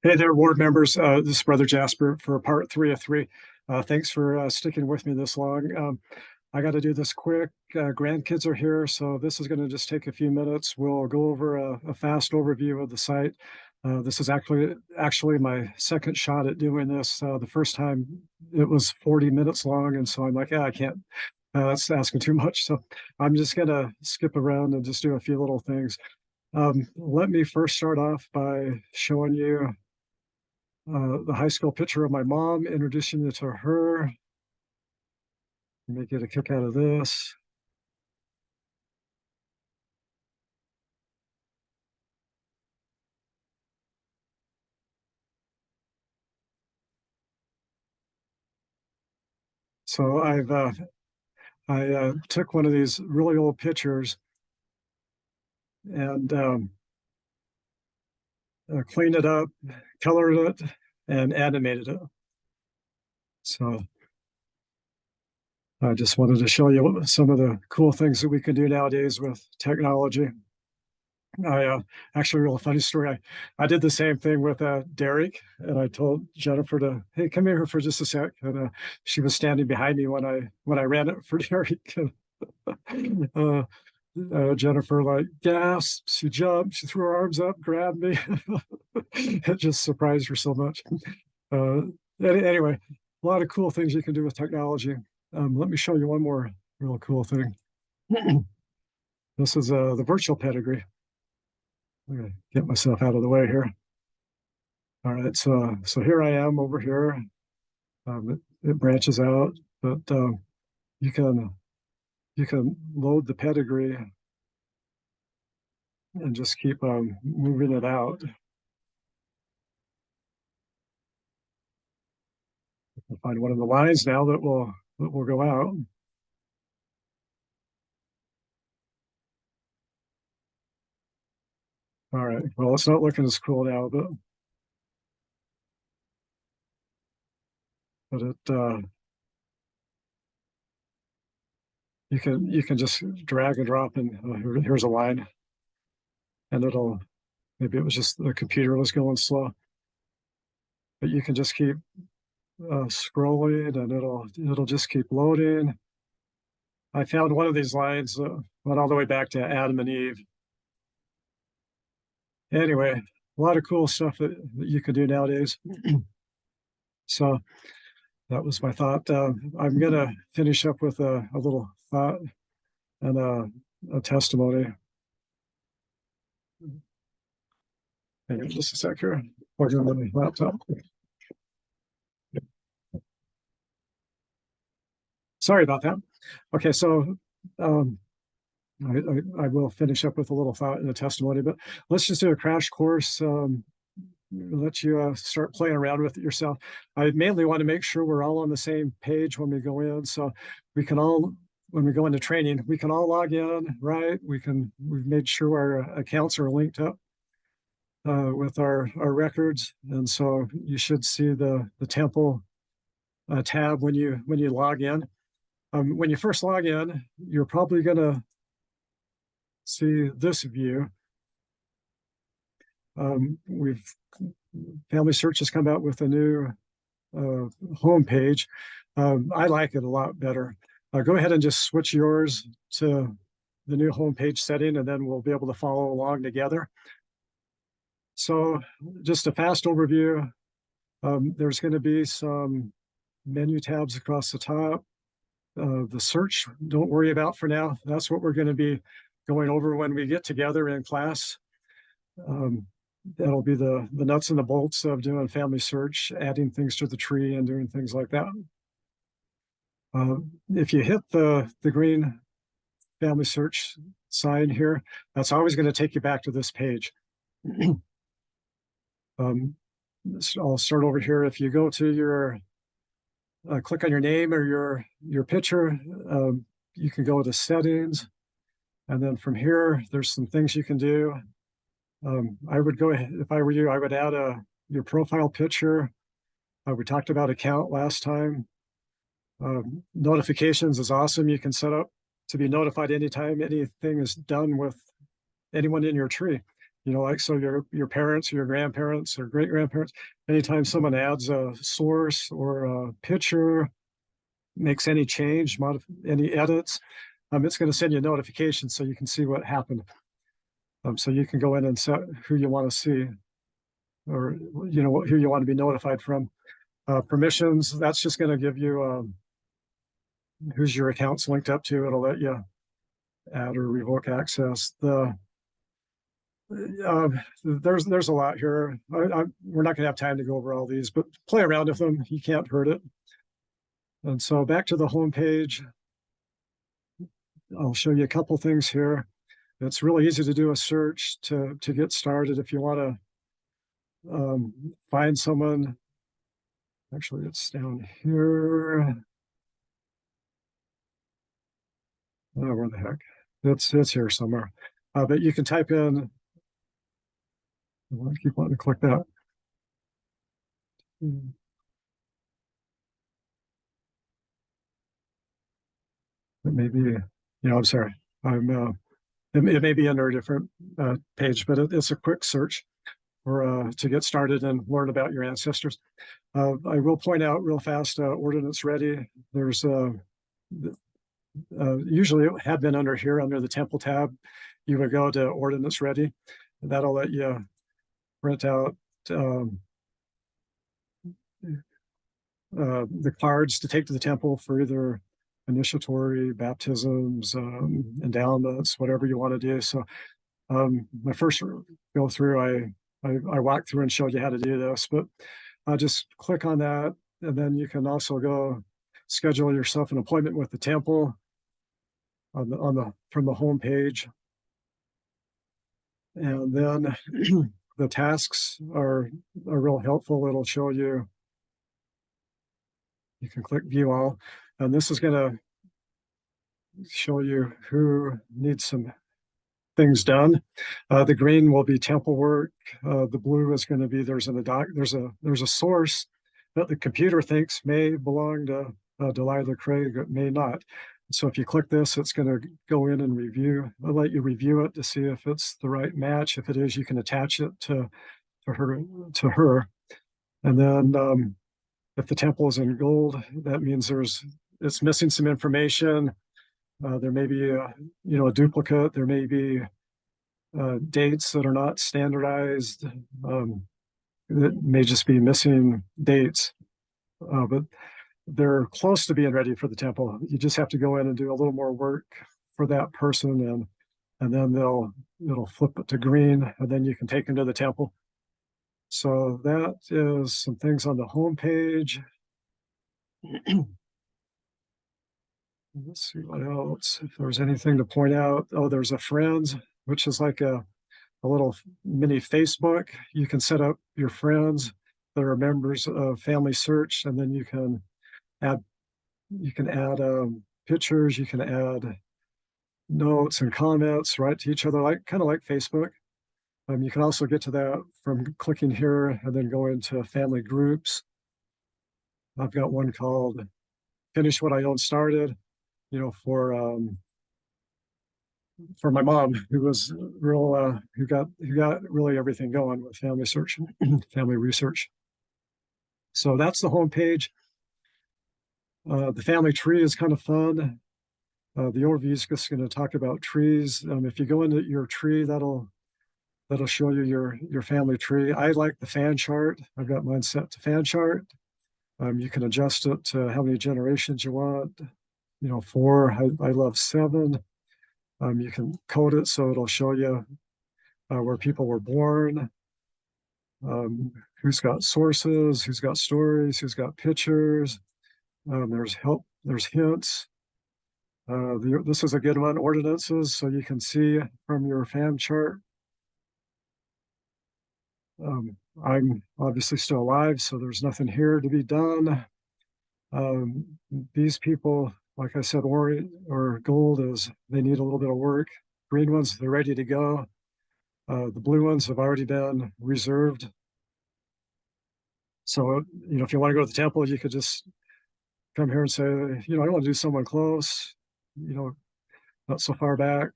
Hey there, ward members. This is Brother Jasper for part 3 of 3. Thanks for sticking with me this long. I got to do this quick. Grandkids are here, so this is going to just take a few minutes. We'll go over a fast overview of the site. This is actually my second shot at doing this. The first time it was 40 minutes long, and so I'm like, yeah, I can't. That's asking too much. So I'm just going to skip around and just do a few little things. Let me first start off by showing you the high school picture of my mom, introducing you to her. You may get a kick out of this. So I took one of these really old pictures and cleaned it up, colored it, and animated it. So I just wanted to show you some of the cool things that we can do nowadays with technology. Actually, a real funny story. I did the same thing with Derek, and I told Jennifer to, hey, come here for just a sec. And she was standing behind me when I ran it for Derek. uh, Jennifer like gasped, she jumped, she threw her arms up, grabbed me. It just surprised her so much. Uh, anyway, a lot of cool things you can do with technology. Let me show you one more real cool thing. This is the virtual pedigree. I'm gonna get myself out of the way here. All right, so here I am over here. It branches out, but you can load the pedigree and just keep moving it out. I'll find one of the lines now that will go out. All right. Well, it's not looking as cool now, but it you can just drag and drop, and here's a line, and it'll, maybe it was just the computer was going slow, but you can just keep scrolling, and it'll just keep loading. I found one of these lines went all the way back to Adam and Eve. Anyway, a lot of cool stuff that you can do nowadays. So that was my thought. I'm gonna finish up with a little thought and a testimony. Hang on just a sec here. Plug in my laptop. Sorry about that. Okay, so I will finish up with a little thought and a testimony, but let's just do a crash course. Let you start playing around with it yourself. I mainly want to make sure we're all on the same page when we go in, so we can all, when we go into training, we can all log in, right? We've made sure our accounts are linked up with our records, and so you should see the temple tab when you log in. When you first log in, you're probably going to see this view. FamilySearch has come out with a new home page. I like it a lot better. Go ahead and just switch yours to the new homepage setting, and then we'll be able to follow along together. So just a fast overview. There's going to be some menu tabs across the top. The search, don't worry about for now. That's what we're going to be going over when we get together in class. That'll be the nuts and the bolts of doing FamilySearch, adding things to the tree and doing things like that. If you hit the green FamilySearch sign here, that's always going to take you back to this page. I'll start over here. If you go to your click on your name or your picture, you can go to settings, and then from here there's some things you can do. I would go ahead, if I were you, I would add your profile picture. We talked about account last time. Notifications is awesome. You can set up to be notified anytime anything is done with anyone in your tree. You know, like, so your parents, or your grandparents, or great grandparents, anytime someone adds a source or a picture, makes any change, any edits, it's going to send you a notification so you can see what happened. So you can go in and set who you want to see, or you know who you want to be notified from. Permissions, that's just going to give you who's your account's linked up to. It'll let you add or revoke access. There's a lot here. We're not going to have time to go over all these, but play around with them. You can't hurt it. And so back to the home page, I'll show you a couple things here. It's really easy to do a search to get started. If you want to find someone, actually it's down here. Oh, where the heck? It's here somewhere. But you can type in, I keep wanting to click that. It may be, you know, I'm sorry. It may be under a different page, but it's a quick search for to get started and learn about your ancestors. I will point out real fast, Ordinance Ready. There's usually it had been under here, under the Temple tab. You would go to Ordinance Ready. That'll let you print out the cards to take to the temple for either initiatory, baptisms, endowments, whatever you want to do. So my first go through, I walked through and showed you how to do this, but just click on that, and then you can also go schedule yourself an appointment with the temple from the home page. And then the tasks are real helpful. It'll show you, you can click view all, and this is going to show you who needs some things done. The green will be temple work. The blue is going to be, there's a source that the computer thinks may belong to Delilah Craig, it may not. So if you click this, it's going to go in and review. I'll let you review it to see if it's the right match. If it is, you can attach it to her. And then if the temple is in gold, that means it's missing some information. There may be a duplicate. There may be dates that are not standardized. It may just be missing dates, but they're close to being ready for the temple. You just have to go in and do a little more work for that person, and then it'll flip it to green, and then you can take them to the temple. So that is some things on the home page. Let's see what else, if there's anything to point out. Oh, there's a friends, which is like a little mini Facebook. You can set up your friends that are members of FamilySearch, and then you can add pictures, you can add notes and comments right to each other, kind of like Facebook. You can also get to that from clicking here and then go into family groups. I've got one called Finish What I Own Started, for my mom, who was who got really everything going with FamilySearch, family research. So that's the home page. The family tree is kind of fun. The overview is just going to talk about trees. If you go into your tree, that'll show you your family tree. I like the fan chart. I've got mine set to fan chart. You can adjust it to how many generations you want. 4. I love 7. You can code it so it'll show you where people were born, who's got sources, who's got stories, who's got pictures. There's help, there's hints. This is a good one, ordinances, so you can see from your fan chart. I'm obviously still alive, so there's nothing here to be done. These people, like I said, or gold they need a little bit of work. Green ones, they're ready to go. The blue ones have already been reserved. So, if you want to go to the temple, you could just come here and say, I want to do someone close, not so far back.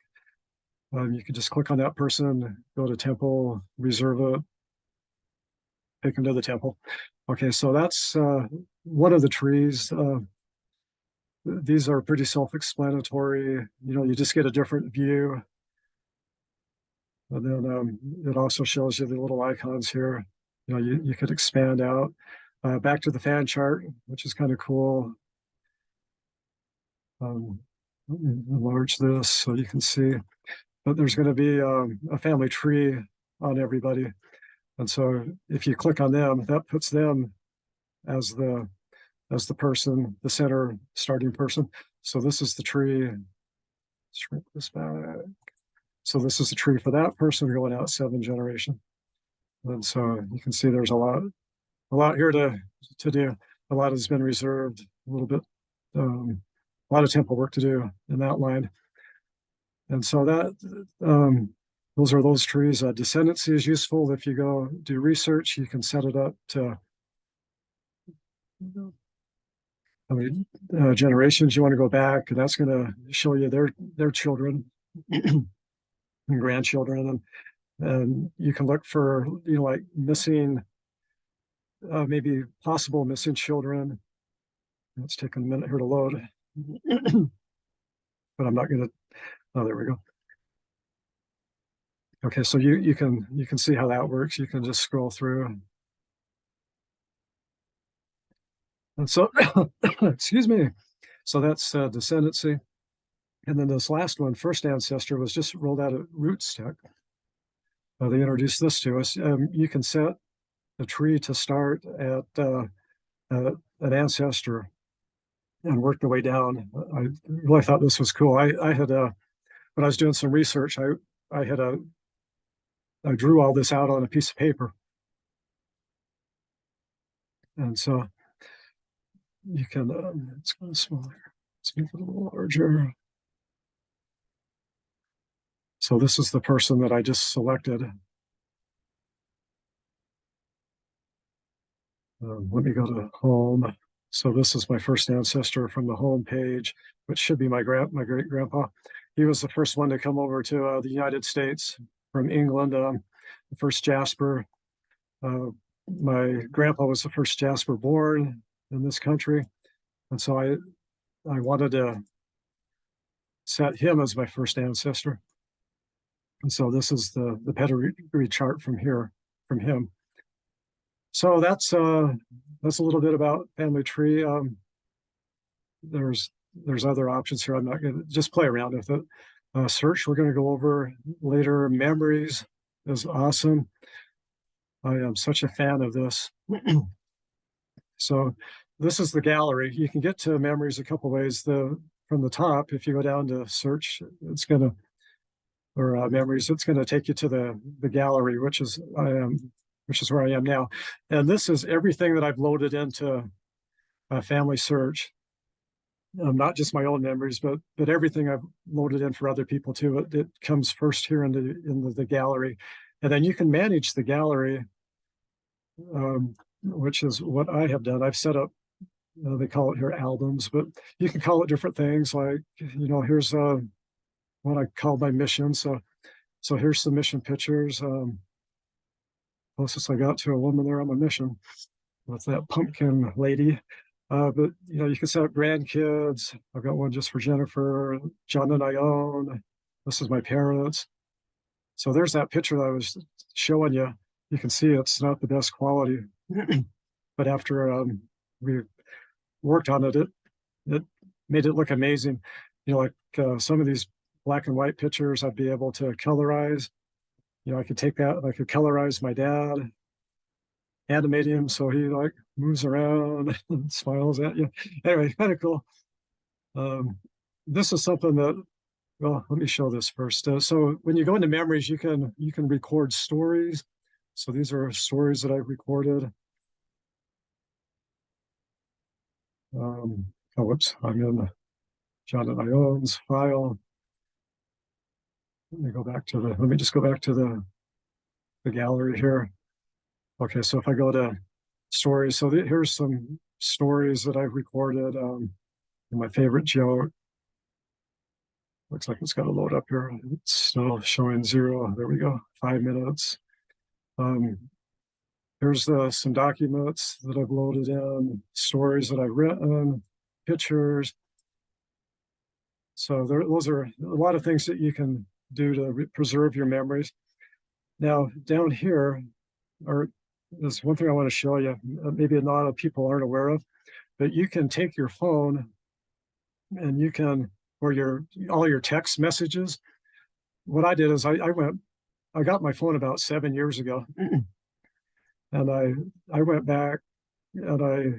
You can just click on that person, go to temple, reserve it, take them to the temple. Okay, so that's one of the trees. These are pretty self-explanatory. You just get a different view. And then it also shows you the little icons here. You could expand out. Back to the fan chart, which is kind of cool. Let me enlarge this so you can see. But there's going to be a family tree on everybody. And so if you click on them, that puts them as the person, the center starting person. So this is the tree. Shrink this back. So this is the tree for that person going out 7 generation. And so you can see there's a lot here to do. A lot has been reserved, a little bit, a lot of temple work to do in that line. And so that those are those trees. Descendancy is useful. If you go do research, you can set it up to how many generations you want to go back, and that's going to show you their children and grandchildren, and you can look for like missing, maybe possible missing children. It's taking a minute here to load, but I'm not going to. Oh, there we go. Okay, so you can see how that works. You can just scroll through. And so, excuse me. So that's descendancy. And then this last one, first ancestor, was just rolled out at Rootstock. They introduced this to us. You can set a tree to start at an ancestor and work the way down. I really thought this was cool. I had when I was doing some research, I drew all this out on a piece of paper, and so you can. It's kind of smaller. Let's make it a little larger. So this is the person that I just selected. Let me go to home. So this is my first ancestor from the home page, which should be my great grandpa. He was the first one to come over to the United States from England, the first Jasper. My grandpa was the first Jasper born in this country. And so I wanted to set him as my first ancestor. And so this is the pedigree chart from him. So that's a little bit about family tree. There's other options here. I'm not going to just play around with it. Search, we're going to go over later. Memories is awesome. I am such a fan of this. So this is the gallery. You can get to memories a couple ways. From the top, if you go down to search, it's going to, or memories, it's going to take you to the gallery, which is where I am now. And this is everything that I've loaded into FamilySearch. Not just my own memories, but everything I've loaded in for other people too. It comes first here in the gallery, and then you can manage the gallery, which is what I have done. I've set up. They call it here albums, but you can call it different things. Like here's what I call my mission. So here's some mission pictures. Closest I got to a woman there on my mission with that pumpkin lady. But you can set up grandkids. I've got one just for Jennifer, John and Ione. This is my parents. So there's that picture that I was showing you. You can see it's not the best quality, but after we worked on it, it made it look amazing. Like some of these black and white pictures, I'd be able to colorize. I could take that, I could colorize my dad, animate him so he like moves around and smiles at you. Anyway, kind of cool. This is something that, well, let me show this first. So when you go into memories, you can record stories. So these are stories that I've recorded. Whoops, I'm in John and Ione's file. Let me just go back to the gallery here. Okay, so if I go to stories, so here's some stories that I've recorded. My favorite joke. Looks like it's got to load up here. It's still showing 0. There we go. 5 minutes. Here's some documents that I've loaded in, stories that I've written, pictures. So those are a lot of things that you can do to preserve your memories. Now down here there's one thing I want to show you. Maybe a lot of people aren't aware of, but you can take your phone and you can, or all your text messages. What I did is I got my phone about 7 years ago, and I went back and I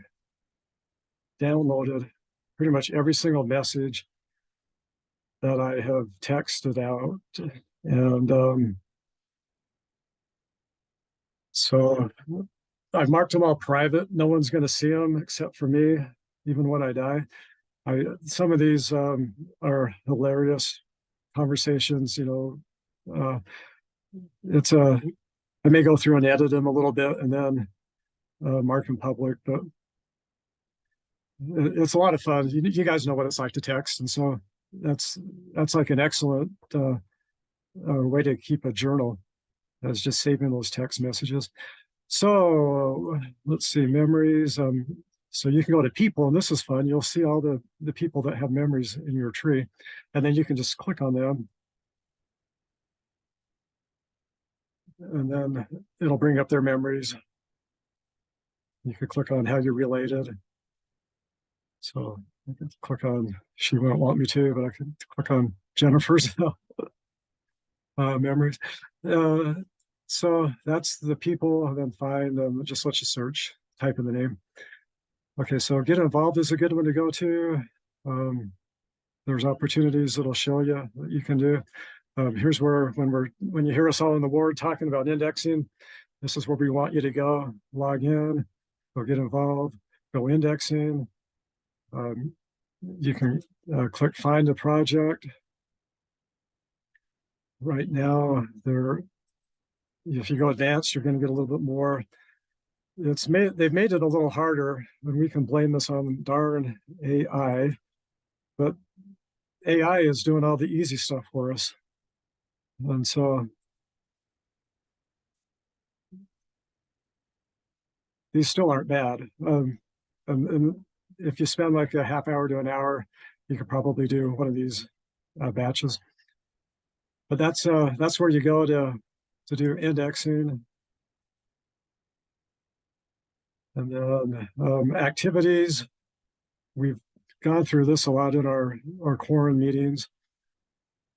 downloaded pretty much every single message that I have texted out, and so I've marked them all private. No one's going to see them except for me, even when I die. Some of these are hilarious conversations. I may go through and edit them a little bit and then mark them public, but it's a lot of fun. You guys know what it's like to text, and so that's like an excellent way to keep a journal, is just saving those text messages. So let's see, memories. So you can go to people, and this is fun. You'll see all the people that have memories in your tree, and then you can just click on them, and then it'll bring up their memories. You could click on how you're related. So I can click on, she won't want me to, but I can click on Jennifer's memories. So that's the people, and then find them. Just let you search, type in the name. Okay, so get involved is a good one to go to. There's opportunities that'll show you what you can do. Here's where, when you hear us all on the board talking about indexing, this is where we want you to go. Log in, go get involved, go indexing. You can click find a project. Right now, if you go advanced, you're going to get a little bit more. They've made it a little harder, and we can blame this on darn AI, but AI is doing all the easy stuff for us. And so these still aren't bad. And if you spend like a half hour to an hour, you could probably do one of these batches. But that's where you go to do indexing. And then activities. We've gone through this a lot in our quorum meetings.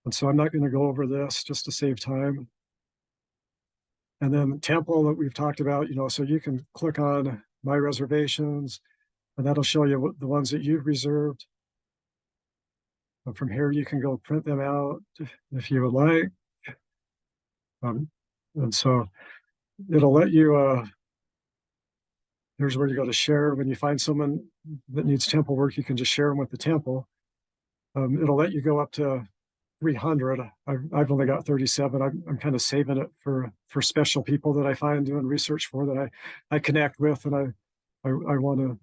And so I'm not going to go over this just to save time. And then temple that we've talked about, so you can click on my reservations, and that'll show you the ones that you've reserved. And from here, you can go print them out if you would like. And so it'll let you, here's where you go to share. When you find someone that needs temple work, you can just share them with the temple. It'll let you go up to 300. I've only got 37. I'm kind of saving it for special people that I find doing research for, that I connect with, and I want to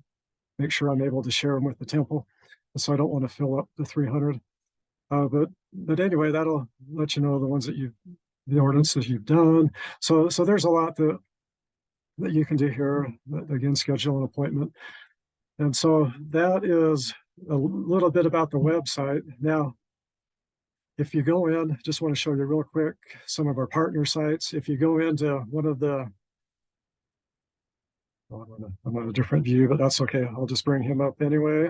make sure I'm able to share them with the temple. And so I don't want to fill up the 300. But anyway, that'll let you know the ones that the ordinances you've done. So there's a lot that you can do here. Again, schedule an appointment. And so that is a little bit about the website. Now, if you go in, just want to show you real quick some of our partner sites. If you go into one of the, I'm on a different view, but that's okay. I'll just bring him up anyway.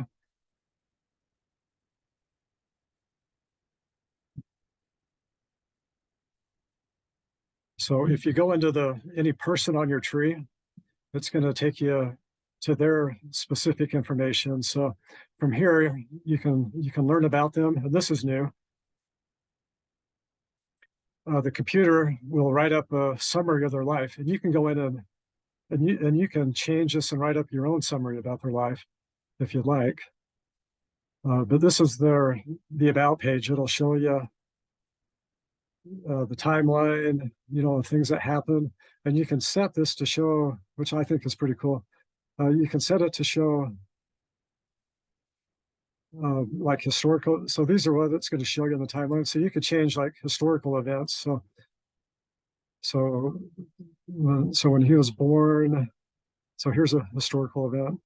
So if you go into any person on your tree, it's going to take you to their specific information. So from here, you can learn about them. And this is new. The computer will write up a summary of their life, and you can go in and you can change this and write up your own summary about their life if you'd like. But this is the about page. It'll show you the timeline, things that happen, and you can set this to show, which I think is pretty cool. You can set it to show like historical. So these are what it's going to show you in the timeline. So you could change like historical events. So so when he was born, so here's a historical event.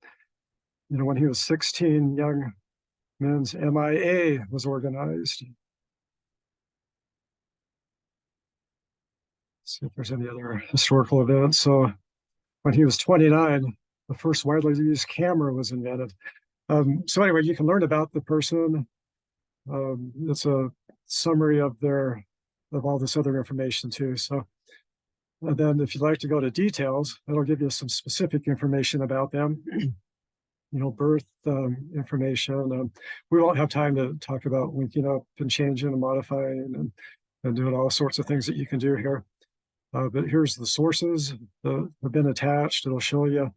When he was 16, young men's MIA was organized. Let's see if there's any other historical events. So when he was 29, the first widely used camera was invented. So anyway, you can learn about the person. It's a summary of all this other information too. So and then if you'd like to go to details, it'll give you some specific information about them, birth information. We won't have time to talk about linking up and changing and modifying and doing all sorts of things that you can do here. But here's the sources that have been attached. It'll show you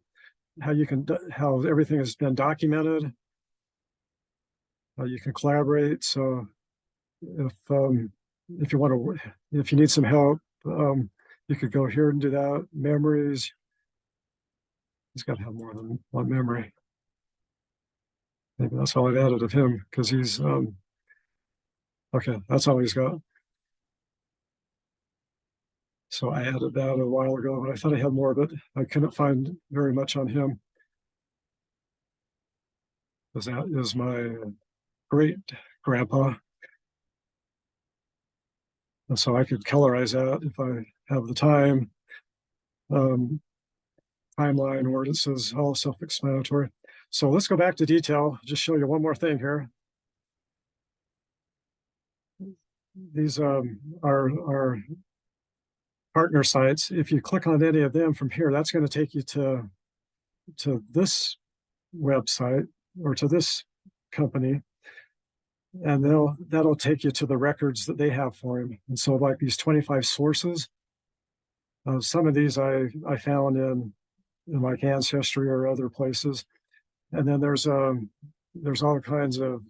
how everything has been documented. You can collaborate. So if you need some help, you could go here and do that. Memories. He's got to have more than one memory. Maybe that's all I've added of him because he's okay. That's all he's got. So I added that a while ago, but I thought I had more, but I couldn't find very much on him. Because that is my great grandpa. And so I could colorize that if I have the time. Timeline, ordinances, all self-explanatory. So let's go back to detail. Just show you one more thing here. These are our partner sites. If you click on any of them from here, that's going to take you to this website or to this company, and that'll take you to the records that they have for him. And so like these 25 sources, some of these I found in like Ancestry or other places. And then there's all kinds of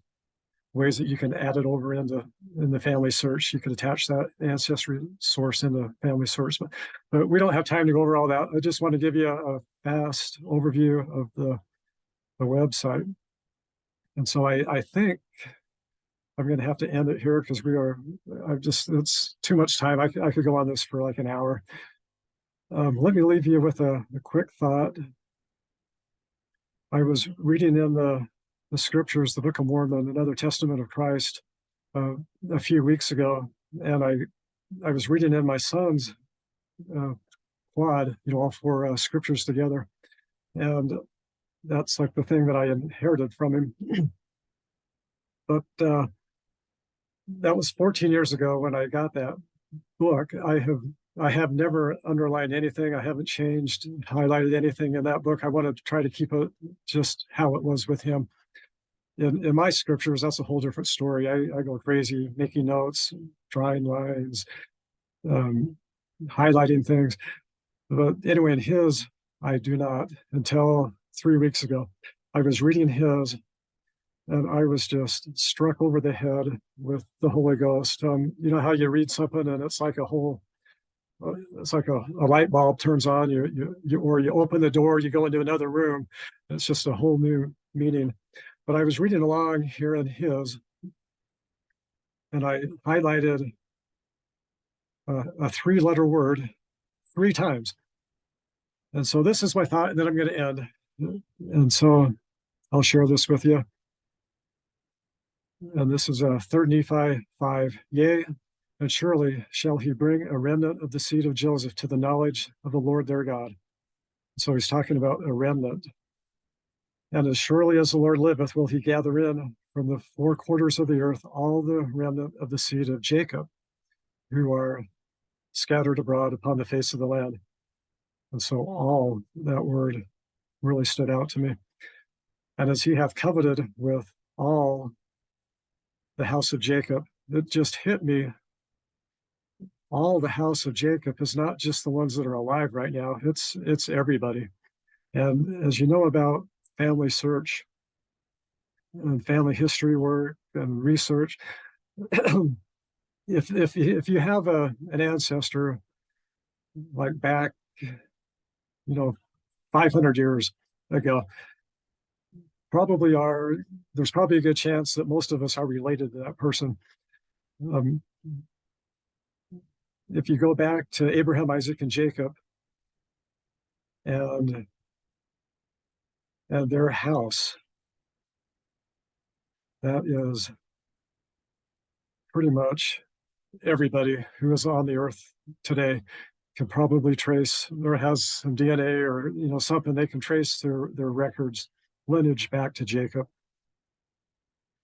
ways that you can add it over in the FamilySearch. You could attach that Ancestry source in the FamilySearch, but we don't have time to go over all that. I just want to give you a fast overview of the website. And so I think I'm going to have to end it here because it's too much time. I could go on this for like an hour. Let me leave you with a quick thought. I was reading in the scriptures, the Book of Mormon, another testament of Christ, a few weeks ago, and I was reading in my son's quad, all four scriptures together, and that's like the thing that I inherited from him. But that was 14 years ago when I got that book. I have never underlined anything. I haven't changed, highlighted anything in that book. I wanted to try to keep it just how it was with him. In my scriptures, that's a whole different story. I go crazy making notes, drawing lines, highlighting things. But anyway, in his, I do not. Until 3 weeks ago, I was reading his, and I was just struck over the head with the Holy Ghost. You know how you read something and it's like a light bulb turns on. Or you open the door, you go into another room. It's just a whole new meaning. But I was reading along here in his, and I highlighted a 3-letter word 3 times. And so this is my thought, and then I'm going to end. And so I'll share this with you. And this is 3 Nephi 5. Yea, and surely shall he bring a remnant of the seed of Joseph to the knowledge of the Lord their God. So he's talking about a remnant. And as surely as the Lord liveth, will he gather in from the 4 quarters of the earth all the remnant of the seed of Jacob, who are scattered abroad upon the face of the land. And so all, that word really stood out to me. And as he hath coveted with all the house of Jacob, it just hit me. All the house of Jacob is not just the ones that are alive right now. It's everybody. And as you know about FamilySearch and family history work and research, if you have an ancestor like back, 500 years ago, probably are, there's probably a good chance that most of us are related to that person. Um, if you go back to Abraham, Isaac, and Jacob, and their house, that is pretty much everybody who is on the earth today can probably trace or has some DNA or something, they can trace their records lineage back to Jacob.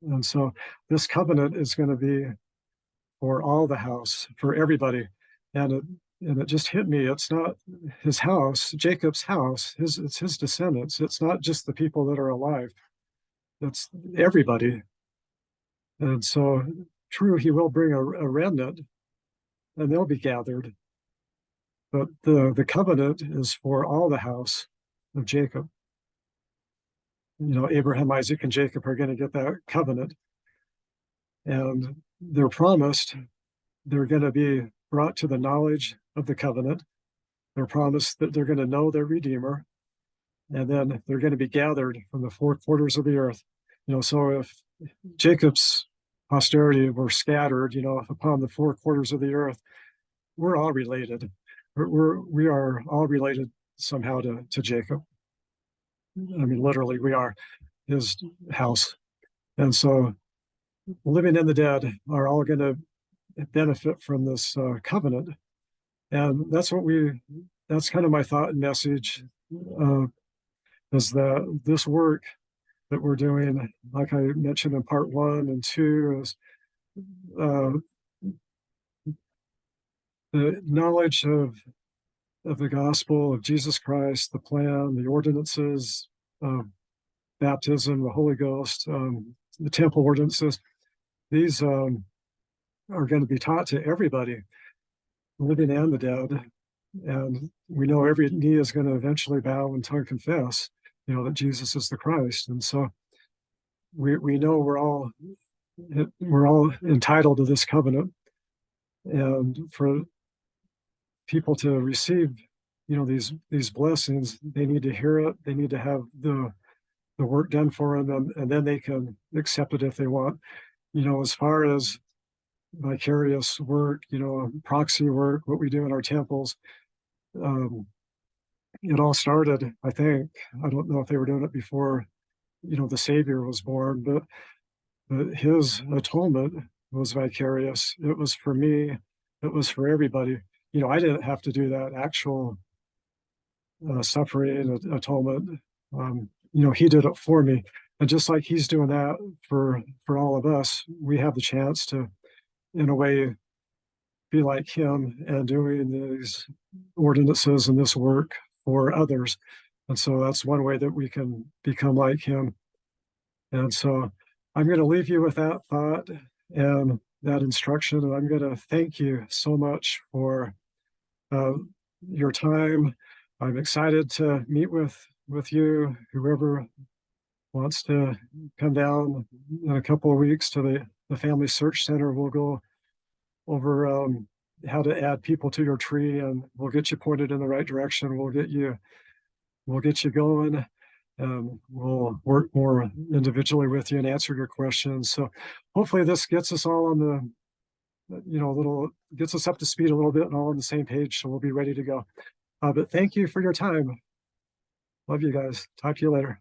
And so this covenant is going to be for all the house, for everybody. And it just hit me. It's not his house, Jacob's house, it's his descendants. It's not just the people that are alive. It's everybody. And so true, he will bring a remnant and they'll be gathered. But the covenant is for all the house of Jacob. Abraham, Isaac, and Jacob are going to get that covenant. And they're promised they're going to be brought to the knowledge of the covenant. They're promised that they're going to know their Redeemer. And then they're going to be gathered from the four quarters of the earth. So if Jacob's posterity were scattered, upon the four quarters of the earth, we're all related. We are all related somehow to Jacob. I mean, literally, we are his house. And so living and the dead are all going to benefit from this covenant. And that's kind of my thought and message, is that this work that we're doing, like I mentioned in part 1 and 2, is the knowledge of the gospel of Jesus Christ, the plan, the ordinances of baptism, the Holy Ghost, the temple ordinances. These are going to be taught to everybody, living and the dead. And we know every knee is going to eventually bow and tongue confess, that Jesus is the Christ. And so we know we're all entitled to this covenant. And for people to receive, these blessings, they need to hear it. They need to have the work done for them, and then they can accept it if they want. As far as vicarious work, proxy work, what we do in our temples, it all started, I think, I don't know if they were doing it before, the Savior was born, but his atonement was vicarious. It was for me. It was for everybody. I didn't have to do that actual suffering atonement. He did it for me. And just like he's doing that for all of us, we have the chance to, in a way, be like him and doing these ordinances and this work for others. And so that's one way that we can become like him. And so I'm going to leave you with that thought and that instruction. And I'm going to thank you so much for your time. I'm excited to meet with you, whoever wants to come down in a couple of weeks to the Family Search Center. We'll go over how to add people to your tree, and we'll get you pointed in the right direction. We'll get you going, and we'll work more individually with you and answer your questions. So hopefully this gets us all on gets us up to speed a little bit and all on the same page. So we'll be ready to go. But thank you for your time. Love you guys. Talk to you later.